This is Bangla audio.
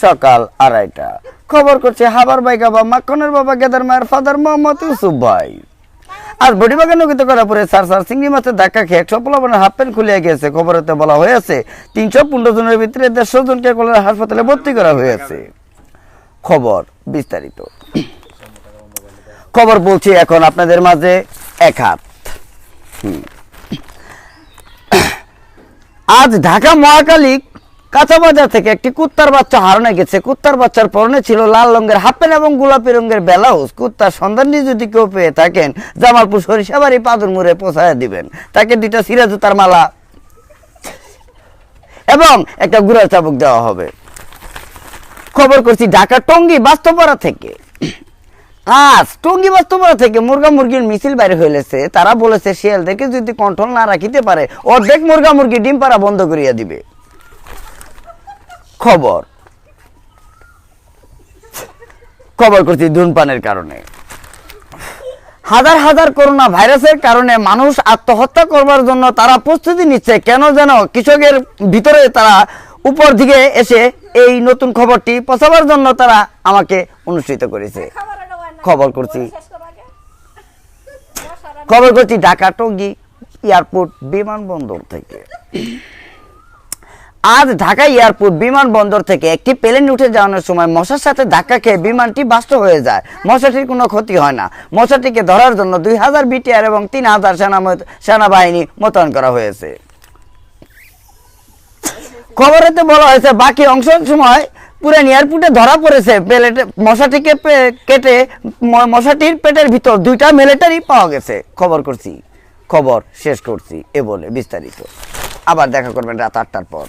সকাল 2:30 খবর করছে হাবার ভাই বাবা মাখনের বাবা গেদার মায়ের ফাদার মোহাম্মদ ইউসুফ ভাই আর বডিবাগান নগিত করার পরে সার চিংড়ি মাছের ধাক্কা খেয়ে 115 হাফ প্যান্ট খুলে গিয়েছে। খবরেতে বলা হয়েছে 315 জনের ভিতরে 150 জনকে কলেরা হাসপাতালে ভর্তি করা হয়েছে। খবর বিস্তারিত খবর বলছি এখন আপনাদের মাঝে এক হাত। আজ ঢাকা মহাকালী কাঁচা বাজার থেকে একটি কুত্তার বাচ্চা হারানো গেছে। কুত্তার বাচ্চার পরনে ছিল লাল রঙের হাফ প্যান্ট এবং গোলাপি রঙের ব্লাউজ। কুত্তার সন্ধান নিয়ে যদি কেউ পেয়ে থাকেন জামালপুর সরিষাবাড়ি পাদুর মোড়ে পৌঁছায় দিবেন। তাকে 2টা সিরা জুতার মালা এবং একটা গুড়ার চাবুক দেওয়া হবে। খবর করছি ঢাকা টঙ্গী বাস্তবপাড়া থেকে। আজ টঙ্গী বাস্তবপাড়া থেকে মুরগা মুরগির মিছিল বাইরে হইলেছে। তারা বলেছে শিয়ালদেরকে যদি কন্ট্রোল না রাখিতে পারে অর্ধেক মুরগা মুরগি ডিম পাড়া বন্ধ করিয়া দিবে। খবর করছি ধূমপানের কারণে হাজার হাজার করোনা ভাইরাসের কারণে মানুষ আত্মহত্যা করবার জন্য তারা প্রস্তুতি নিচ্ছে। কেন যেন কৃষকের ভিতরে তারা উপর দিকে এসে এই নতুন খবরটি পৌঁছাবার জন্য তারা আমাকে অনুষ্ঠিত করেছে। খবর করছি ঢাকা টঙ্গী এয়ারপোর্ট বিমানবন্দর থেকে। আজ ঢাকা এয়ারপোর্ট বিমানবন্দর থেকে একটি প্লেন উঠে যাওয়ার সময় মশার সাথে ধাক্কা খেয়ে বিমানটি বাস্ট হয়ে যায়। মশাটির কোনো ক্ষতি হয় না। মশাটিকে ধরার জন্য 2000 বিটিআর এবং 3000 সেনাবাহিনী মোতায়েন করা হয়েছে। খবরেতে বলা হয়েছে বাকি অংশের সময় পুরান এয়ারপোর্টে ধরা পড়েছে। মশাটিকে কেটে মশাটির পেটের ভিতর 2টা মিলিটারি পাওয়া গেছে। খবর শেষ করছি এ বলে বিস্তারিত। আবার দেখা করবেন রাত 8টার পর।